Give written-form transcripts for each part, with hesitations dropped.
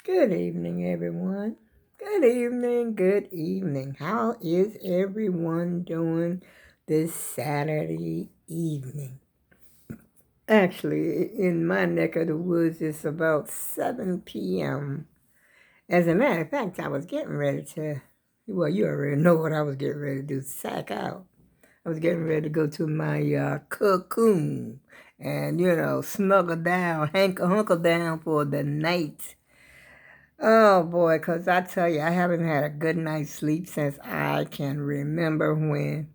Good evening, everyone. Good evening, good evening. How is everyone doing this Saturday evening? Actually, in my neck of the woods, it's about 7 p.m. As a matter of fact, I was getting ready to, well, you already know what I was getting ready to do, sack out. I was getting ready to go to my cocoon and, snuggle down, hunker down for the night. Oh boy, 'cause I tell you, I haven't had a good night's sleep since I can remember when.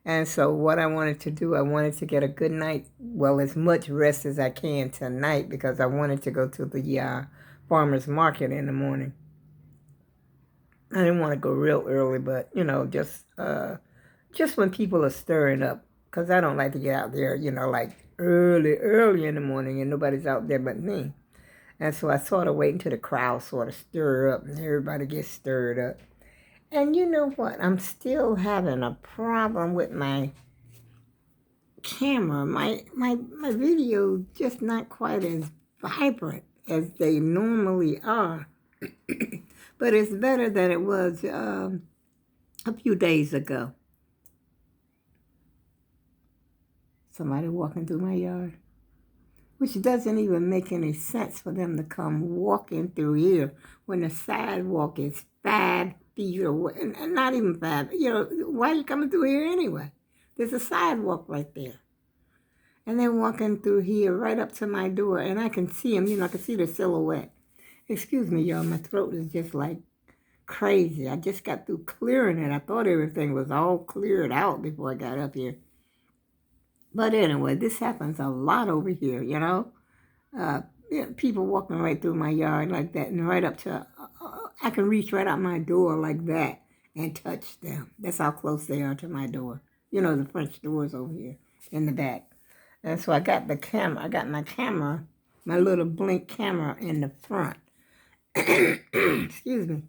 And so, what I wanted to do, I wanted to get a good night, well, as much rest as I can tonight because I wanted to go to the farmer's market in the morning. I didn't want to go real early, but just when people are stirring up, because I don't like to get out there, like early in the morning and nobody's out there but me. And so I sort of wait until the crowd sort of stir up and everybody gets stirred up. And you know what? I'm still having a problem with my camera. My video just not quite as vibrant as they normally are. But it's better than it was a few days ago. Somebody walking through my yard, which doesn't even make any sense for them to come walking through here when the sidewalk is 5 feet away, and not even 5. Why are you coming through here anyway? There's a sidewalk right there. And they're walking through here right up to my door, and I can see them, I can see the silhouette. Excuse me, y'all, my throat is just like crazy. I just got through clearing it. I thought everything was all cleared out before I got up here. But anyway, this happens a lot over here, people walking right through my yard like that and right up to, I can reach right out my door like that and touch them. That's how close they are to my door. The French doors over here in the back. And so I got my camera, my little blink camera in the front. Excuse me.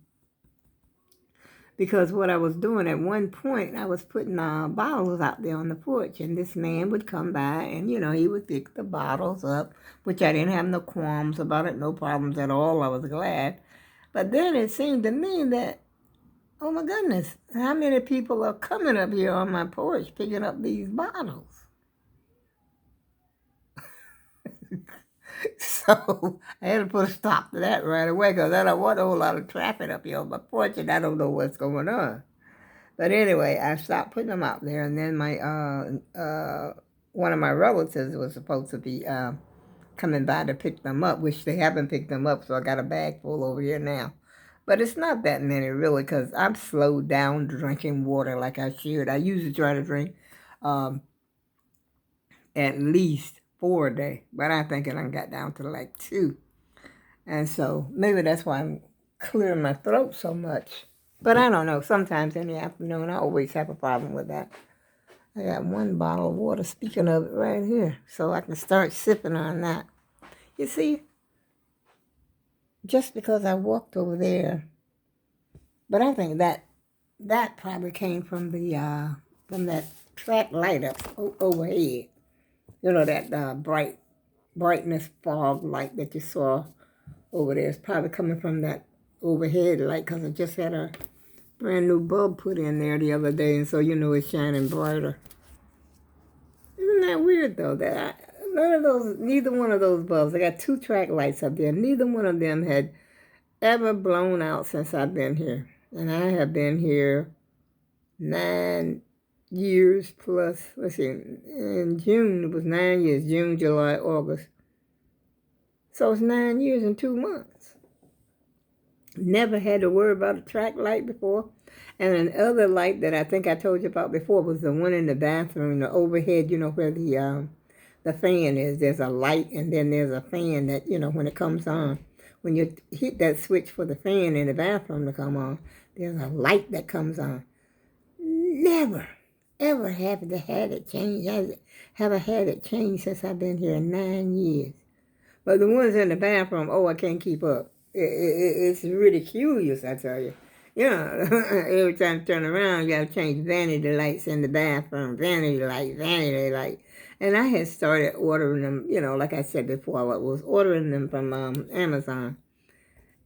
Because what I was doing at one point, I was putting bottles out there on the porch, and this man would come by, and he would pick the bottles up, which I didn't have no qualms about it, no problems at all. I was glad. But then it seemed to me that, oh my goodness, how many people are coming up here on my porch picking up these bottles? So I had to put a stop to that right away because I don't want a whole lot of traffic up here on my porch, and I don't know what's going on. But anyway, I stopped putting them out there, and then my one of my relatives was supposed to be coming by to pick them up, which they haven't picked them up, so I got a bag full over here now. But it's not that many really, because I've slowed down drinking water like I should. I usually try to drink at least 4 a day, but I think I got down to like 2. And so maybe that's why I'm clearing my throat so much. But I don't know. Sometimes in the afternoon, I always have a problem with that. I got one bottle of water, speaking of it, right here, so I can start sipping on that. You see, just because I walked over there, but I think that probably came from from that track light up overhead. That brightness fog light that you saw over there is probably coming from that overhead light, because I just had a brand new bulb put in there the other day, and so it's shining brighter. Isn't that weird though? Neither one of those bulbs. I got 2 track lights up there. Neither one of them had ever blown out since I've been here, and I have been here 9 years plus. Let's see, in June it was 9 years. June, July, August. So it's 9 years and 2 months. Never had to worry about a track light before. And another light that I think I told you about before was the one in the bathroom, the overhead, where the fan is. There's a light, and then there's a fan that, when it comes on. When you hit that switch for the fan in the bathroom to come on, there's a light that comes on. Never, ever have had it changed. Haven't had it changed since I've been here 9 years. But the ones in the bathroom, I can't keep up. It's really curious, I tell you. Every time you turn around, you got to change vanity lights in the bathroom. Vanity light. And I had started ordering them, like I said before, I was ordering them from Amazon.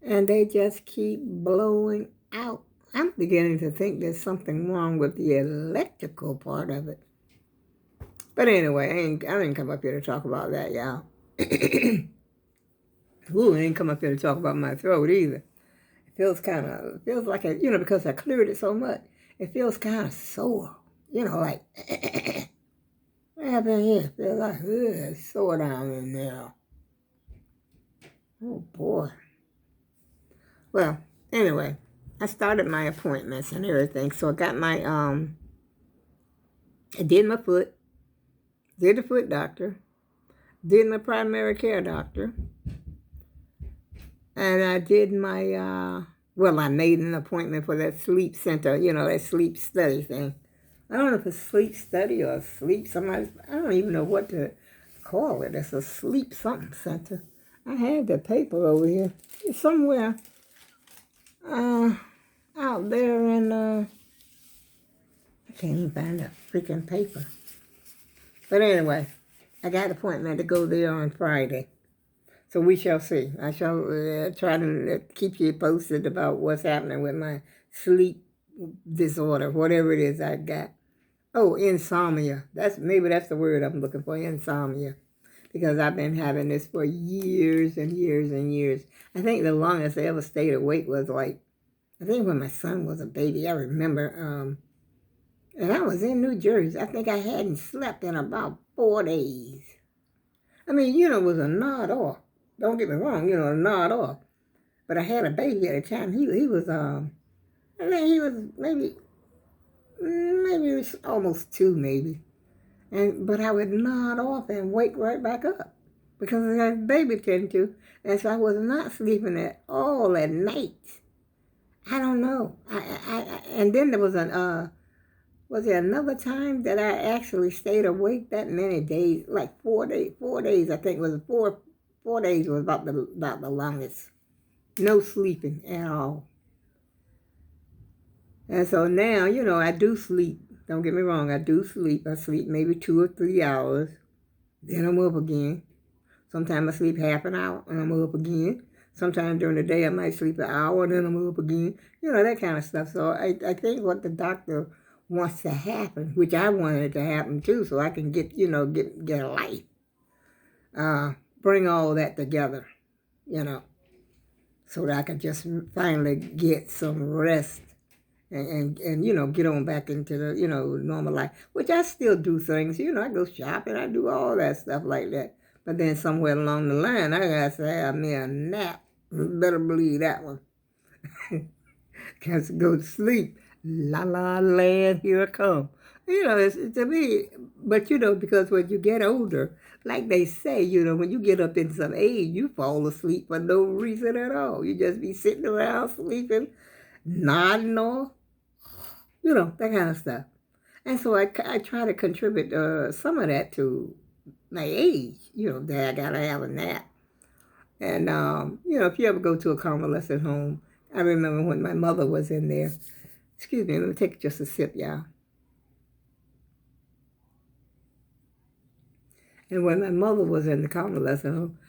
and they just keep blowing out. I'm beginning to think there's something wrong with the electrical part of it. But anyway, I didn't come up here to talk about that, y'all. Ooh, I didn't come up here to talk about my throat either. Feels like because I cleared it so much, it feels kind of sore. Like, what happened here? It feels like, it's sore down in there. Oh, boy. Well, anyway, I started my appointments and everything. So I got I did my foot, did the foot doctor, did my primary care doctor, and I did I made an appointment for that sleep center, that sleep study thing. I don't know if it's sleep study or sleep somebody. I don't even know what to call it. It's a sleep something center. I had the paper over here. It's somewhere out there in, I can't even find the freaking paper. But anyway, I got an appointment to go there on Friday. So we shall see. I shall try to keep you posted about what's happening with my sleep disorder, whatever it is I got. Oh, insomnia. Maybe that's the word I'm looking for, insomnia. Because I've been having this for years and years and years. I think the longest I ever stayed awake was I think when my son was a baby. I remember, and I was in New Jersey. I think I hadn't slept in about 4 days. I mean, it was a nod off. Don't get me wrong, a nod off. But I had a baby at the time. He was, I think he was maybe it was almost 2 maybe. But I would nod off and wake right back up because I had a baby to tend to. And so I was not sleeping at all at night. I don't know. And then there was there another time that I actually stayed awake that many days, like 4 days. 4 days, I think, was 4 days was about the longest. No sleeping at all. And so now, I do sleep. Don't get me wrong, I do sleep. I sleep maybe 2 or 3 hours. Then I'm up again. Sometimes I sleep half an hour and I'm up again. Sometimes during the day I might sleep an hour and then I'm up again. That kind of stuff. So I think what the doctor wants to happen, which I wanted it to happen too, so I can get a life. Bring all that together, so that I can just finally get some rest and get on back into the, normal life, which I still do things. I go shopping, I do all that stuff like that. But then somewhere along the line, I got to have me a nap. You better believe that one. Got to go to sleep. La la land, here I come. It's to me, but because when you get older, like they say, when you get up in some age, you fall asleep for no reason at all. You just be sitting around sleeping, nodding off, that kind of stuff. And so I try to contribute some of that to my age, that I got to have a nap. And, if you ever go to a convalescent home, I remember when my mother was in there. Excuse me, let me take just a sip, y'all. And when my mother was in the convalescent home,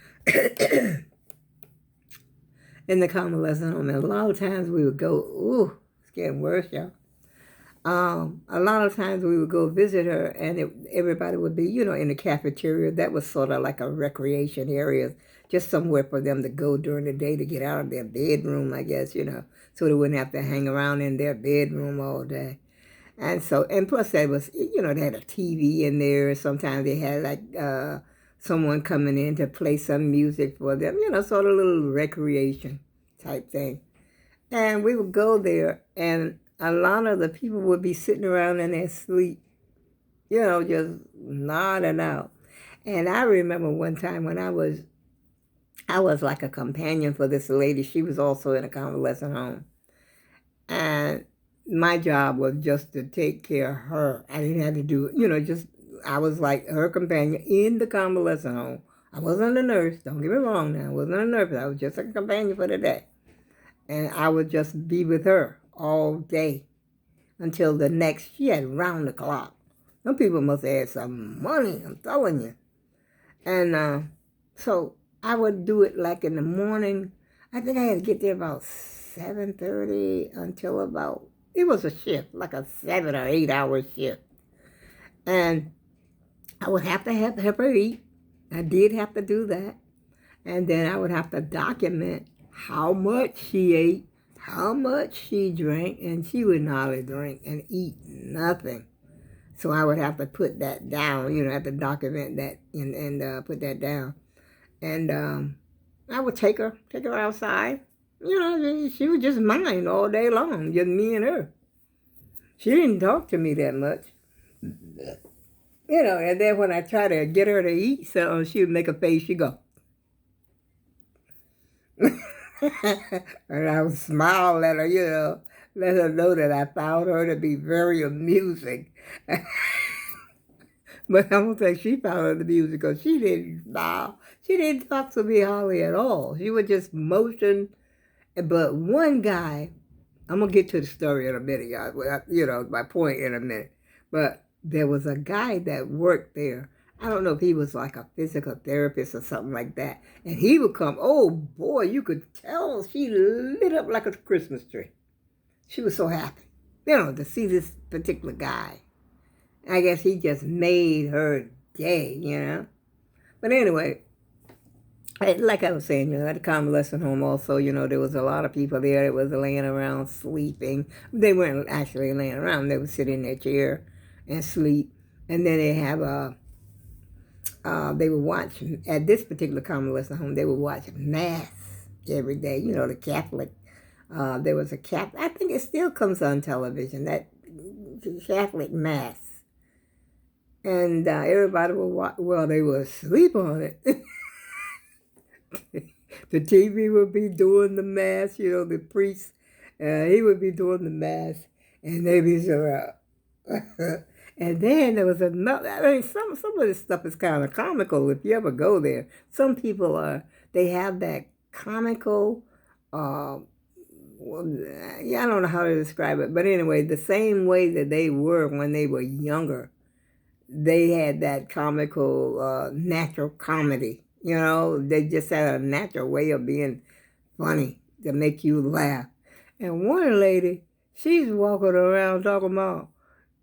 and a lot of times we would go, ooh, it's getting worse, y'all. A lot of times we would go visit her, and everybody would be, in the cafeteria. That was sort of like a recreation area, just somewhere for them to go during the day to get out of their bedroom, I guess, so they wouldn't have to hang around in their bedroom all day. And so, and plus they was, they had a TV in there. Sometimes they had like someone coming in to play some music for them, sort of a little recreation type thing. And we would go there, and a lot of the people would be sitting around in their sleep, just nodding out. And I remember one time when I was like a companion for this lady. She was also in a convalescent home. And my job was just to take care of her. I didn't have to do, I was like her companion in the convalescent home. I wasn't a nurse. Don't get me wrong now. I wasn't a nurse. I was just a companion for the day. And I would just be with her all day until the next, she had round the clock. Some people must have had some money, I'm telling you. And so I would do it like in the morning. I think I had to get there about 7:30 until about, it was a shift, like a 7 or 8 hour shift. And I would have to help her eat. I did have to do that. And then I would have to document how much she ate, how much she drank, and she would not drink and eat nothing. So I would have to put that down, have to document that and put that down. And I would take her outside. She was just mine all day long, just me and her. She didn't talk to me that much. And then when I try to get her to eat something, she would make a face, she'd go. And I would smile at her, let her know that I found her to be very amusing. But I don't think she found it amusing because she didn't smile. She didn't talk to me hardly at all. She would just motion. But one guy, I'm going to get to the story in a minute, guys. My point in a minute. But there was a guy that worked there. I don't know if he was like a physical therapist or something like that. And he would come, oh boy, you could tell she lit up like a Christmas tree. She was so happy, to see this particular guy. I guess he just made her day. But anyway, like I was saying, at the convalescent home also, there was a lot of people there that was laying around sleeping. They weren't actually laying around. They would sit in their chair and sleep. And then they would watch, at this particular convalescent home, they would watch Mass every day. The Catholic. There was a Catholic, I think it still comes on television, that Catholic Mass. And everybody would watch, well, they would sleep on it. The TV would be doing the Mass, the priest, he would be doing the Mass, and they'd be so And then there was another, some of this stuff is kind of comical if you ever go there. Some people they have that comical, I don't know how to describe it, but anyway, the same way that they were when they were younger, they had that comical, natural comedy. They just had a natural way of being funny to make you laugh. And one lady, she's walking around talking about,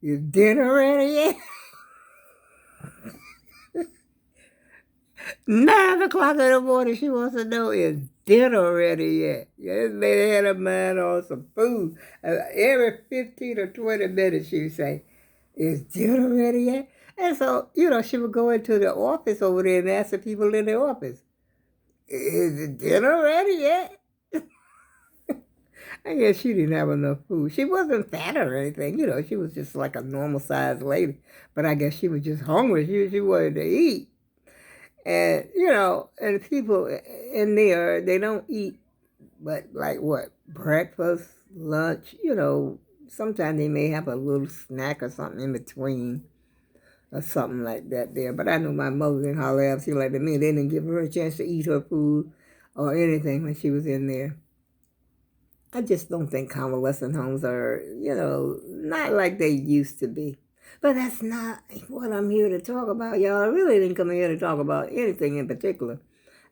is dinner ready yet? 9 o'clock in the morning, she wants to know, is dinner ready yet? This lady had her mind on some food. Every 15 or 20 minutes, she would say, is dinner ready yet? And so, she would go into the office over there and ask the people in the office, is the dinner ready yet? I guess she didn't have enough food. She wasn't fat or anything, she was just like a normal-sized lady. But I guess she was just hungry. She wanted to eat. And, and people in there, they don't eat but like what? Breakfast, lunch, sometimes they may have a little snack or something in between or something like that there. But I know my mother didn't holler at she like me. They didn't give her a chance to eat her food or anything when she was in there. I just don't think convalescent homes are, not like they used to be. But that's not what I'm here to talk about, y'all. I really didn't come here to talk about anything in particular.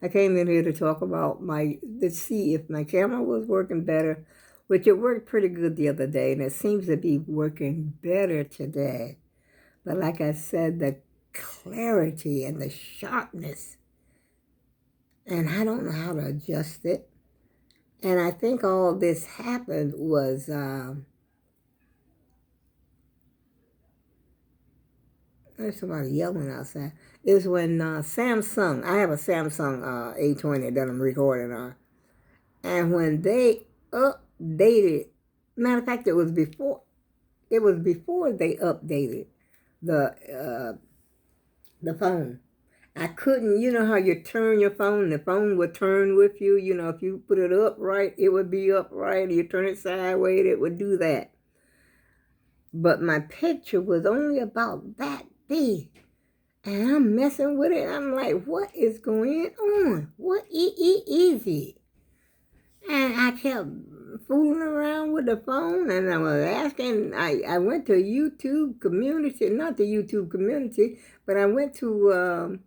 I came in here to talk about to see if my camera was working better, which it worked pretty good the other day, and it seems to be working better today. But like I said, the clarity and the sharpness, and I don't know how to adjust it. And I think all this happened was, there's somebody yelling outside. It was when Samsung, I have a Samsung A20 that I'm recording on. And when they updated, matter of fact, it was before they updated the phone. I couldn't, how you turn your phone, the phone would turn with you. If you put it upright, it would be upright. You turn it sideways, it would do that. But my picture was only about that big. And I'm messing with it. I'm like, what is going on? What is it? And I kept fooling around with the phone, and I was asking. I went to YouTube community, not the YouTube community, but I went to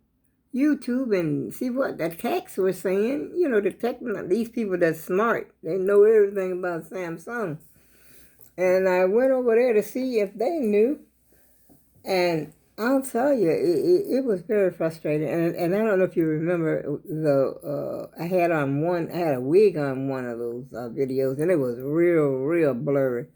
YouTube and see what the techs were saying. You know, these people that's smart, they know everything about Samsung. And I went over there to see if they knew. And I'll tell you, it was very frustrating. And I don't know if you remember I had a wig on one of those videos, and it was real blurry.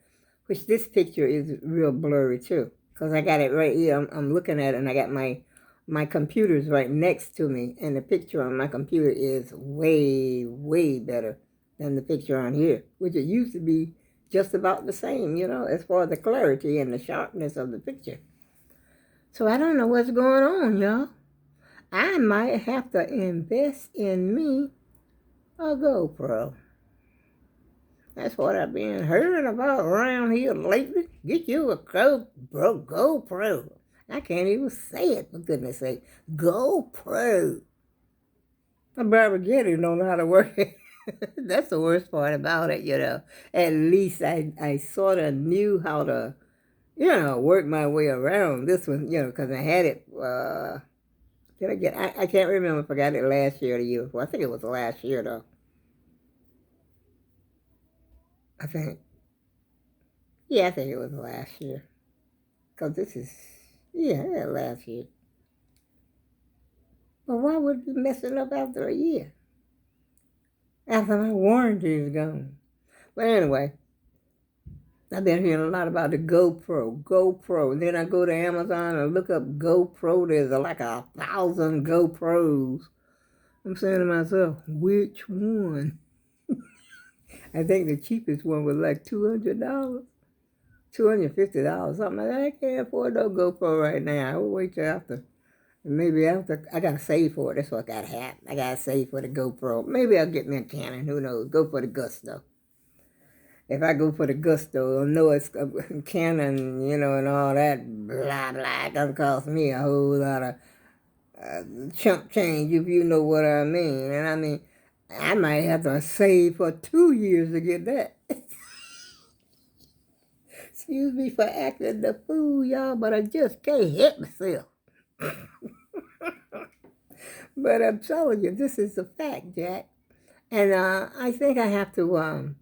Which this picture is real blurry too, because I got it right here. I'm looking at it, and I got my computer's right next to me, and the picture on my computer is way better than the picture on here, which it used to be just about the same, as far as the clarity and the sharpness of the picture. So I don't know what's going on, y'all. I might have to invest in me a GoPro. That's what I've been hearing about around here lately. Get you a GoPro. I can't even say it, for goodness sake. GoPro. I better get it, don't know how to work it. That's the worst part about it, At least I sort of knew how to, work my way around this one, because I had it, I can't remember if I got it last year or the year before. I think it was last year, though. I think. Yeah, I think it was last year. Because yeah, last year. Well, why would it be messing up after a year? After my warranty is gone. But anyway, I've been hearing a lot about the GoPro. And then I go to Amazon and look up GoPro. There's like 1,000 GoPros. I'm saying to myself, which one? I think the cheapest one was like $200. $250, something like that. I can't afford no GoPro right now. I will wait till after. Maybe after, I gotta save for it. That's what I gotta have. I gotta save for the GoPro. Maybe I'll get me a Canon. Who knows? Go for the gusto. If I go for the gusto, I'll know it's a Canon, and all that blah blah. It's gonna cost me a whole lot of chump change, if you know what I mean. And I mean, I might have to save for 2 years to get that. Excuse me for acting the fool, y'all, but I just can't help myself. But I'm telling you, this is a fact, Jack. And I think I have to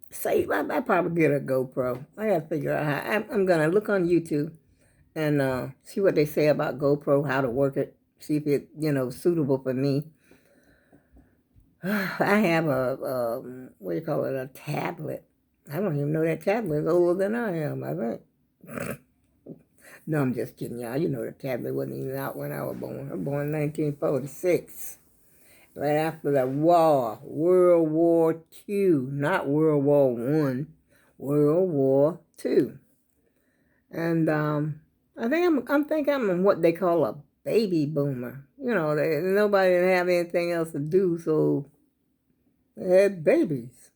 save. I probably get a GoPro. I got to figure out how. I'm going to look on YouTube and see what they say about GoPro, how to work it, see if it's, suitable for me. I have what do you call it, a tablet. I don't even know that tablet is older than I am, I think. No, I'm just kidding, y'all. You know the tablet wasn't even out when I was born. I was born in 1946. Right after the war. World War II. Not World War I. World War II. And I think I'm what they call a baby boomer. Nobody didn't have anything else to do, so they had babies.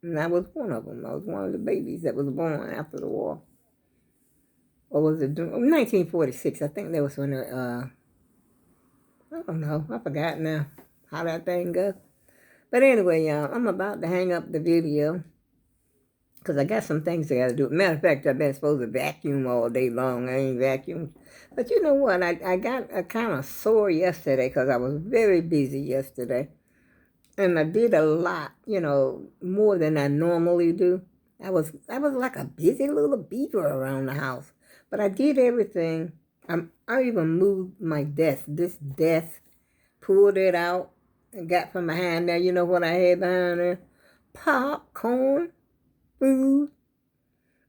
And I was one of them. I was one of the babies that was born after the war. Or was it 1946? I think that was when I don't know. I forgot now how that thing goes. But anyway, y'all, I'm about to hang up the video because I got some things I got to do. Matter of fact, I've been supposed to vacuum all day long. I ain't vacuumed. But you know what? I got kind of sore yesterday because I was very busy yesterday. And I did a lot, more than I normally do. I was like a busy little beaver around the house. But I did everything. I even moved my desk. This desk, pulled it out and got from behind there. You know what I had behind there? Popcorn, food,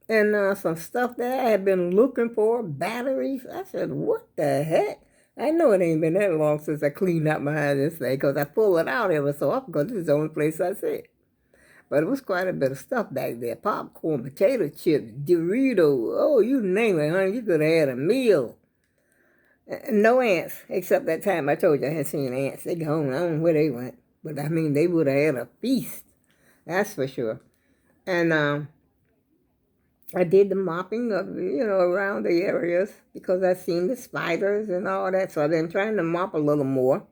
and some stuff that I had been looking for, batteries. I said, what the heck? I know it ain't been that long since I cleaned out behind this thing because I pull it out every so often because this is the only place I see it. But it was quite a bit of stuff back there. Popcorn, potato chips, Doritos. Oh, you name it, honey. You could have had a meal. No ants, except that time I told you I hadn't seen ants. They gone. I don't know where they went. But, I mean, they would have had a feast. That's for sure. And I did the mopping of, around the areas because I seen the spiders and all that. So I've been trying to mop a little more.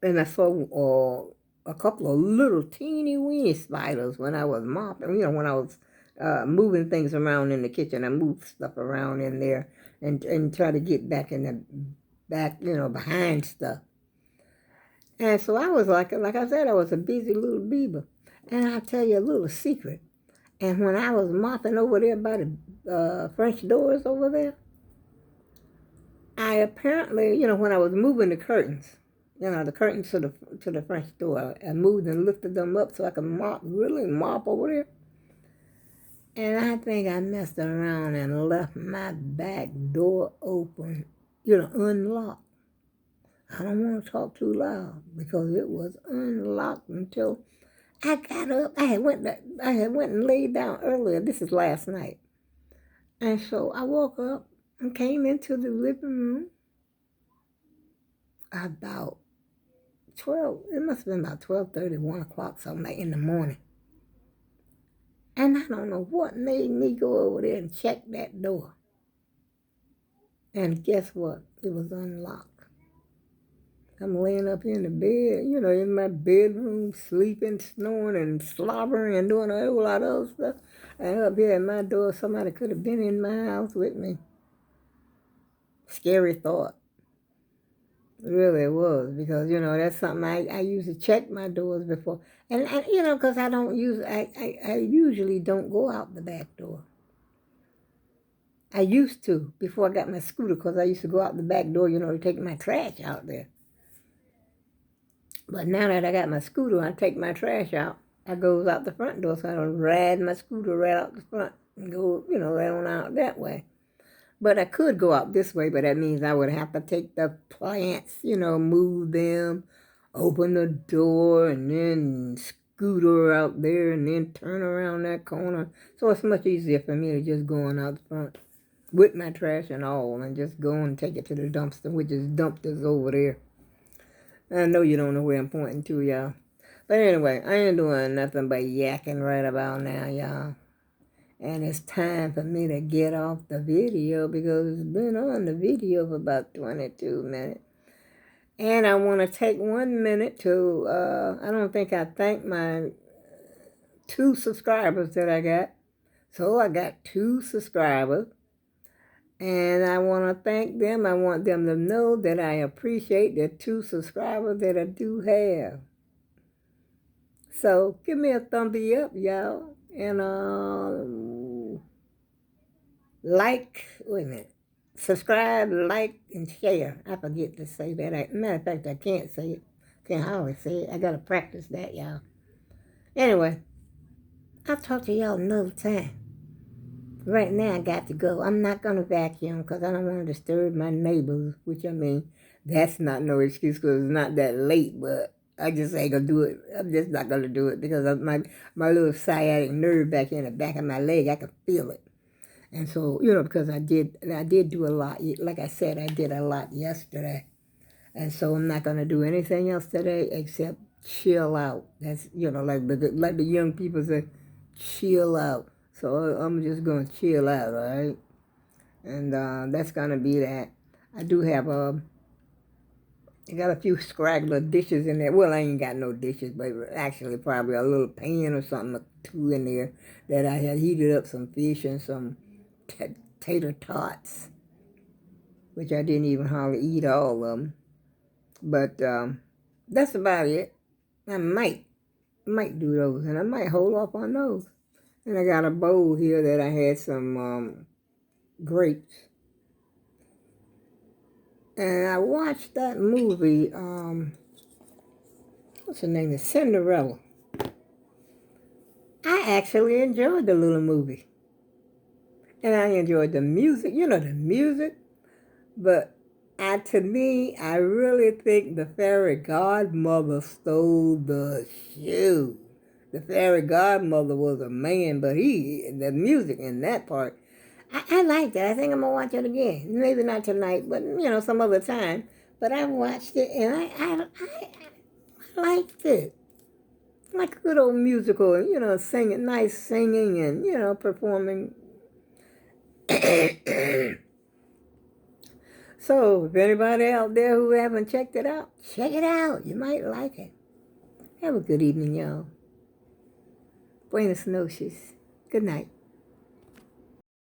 And I saw a couple of little teeny weeny spiders when I was mopping, when I was moving things around in the kitchen. I moved stuff around in there. and try to get back in the back, behind stuff. And so I was like I said, I was a busy little beaver. And I'll tell you a little secret. And when I was mopping over there by the French doors over there, I apparently, when I was moving the curtains, the curtains to the French door, I moved and lifted them up so I could really mop over there. And I think I messed around and left my back door open, unlocked. I don't want to talk too loud because it was unlocked until I got up. I had went and laid down earlier. This is last night. And so I woke up and came into the living room about 12. It must have been about 12:30, 1 o'clock, something like in the morning. And I don't know what made me go over there and check that door. And guess what? It was unlocked. I'm laying up in the bed, in my bedroom, sleeping, snoring, and slobbering, and doing a whole lot of other stuff. And up here at my door, somebody could have been in my house with me. Scary thought. It really was, because, that's something I used to check my doors before. And, because I usually don't go out the back door. I used to, before I got my scooter, because I used to go out the back door, to take my trash out there. But now that I got my scooter, I take my trash out. I goes out the front door, so I don't ride my scooter right out the front and go, right on out that way. But I could go out this way, but that means I would have to take the plants, move them, open the door, and then scooter out there, and then turn around that corner. So it's much easier for me to just go on out the front with my trash and all, and just go and take it to the dumpster, which is dumpsters over there. I know you don't know where I'm pointing to, y'all. But anyway, I ain't doing nothing but yakking right about now, y'all. And it's time for me to get off the video because it's been on the video for about 22 minutes. And I want to take 1 minute to, I don't think I thanked my 2 subscribers that I got. So I got 2 subscribers. And I want to thank them. I want them to know that I appreciate the 2 subscribers that I do have. So give me a thumbs up, y'all. And subscribe, like, and share. I forget to say that. Matter of fact, I can't say it. Can't hardly say it. I got to practice that, y'all. Anyway, I'll talk to y'all another time. Right now, I got to go. I'm not going to vacuum because I don't want to disturb my neighbors, which, that's not no excuse because it's not that late, but I just ain't going to do it. I'm just not going to do it because of my little sciatic nerve back in the back of my leg, I can feel it. And so, because I did do a lot. Like I said, I did a lot yesterday. And so I'm not going to do anything else today except chill out. That's, like the young people say, chill out. So I'm just going to chill out, all right? And that's going to be that. I do have I got a few scraggler dishes in there. Well, I ain't got no dishes, but actually probably a little pan or something or 2 in there that I had heated up some fish and some tater tots, which I didn't even hardly eat all of them. But that's about it. I might do those, and I might hold off on those. And I got a bowl here that I had some grapes. And I watched that movie, what's the name? Cinderella. I actually enjoyed the little movie. And I enjoyed the music, the music. But to me, I really think the fairy godmother stole the show. The fairy godmother was a man, but the music in that part, I liked it. I think I'm going to watch it again. Maybe not tonight, but, some other time. But I watched it, and I liked it. Like a good old musical, singing, nice singing and, performing. So, if anybody out there who haven't checked it out, check it out. You might like it. Have a good evening, y'all. Buenas noches. Good night.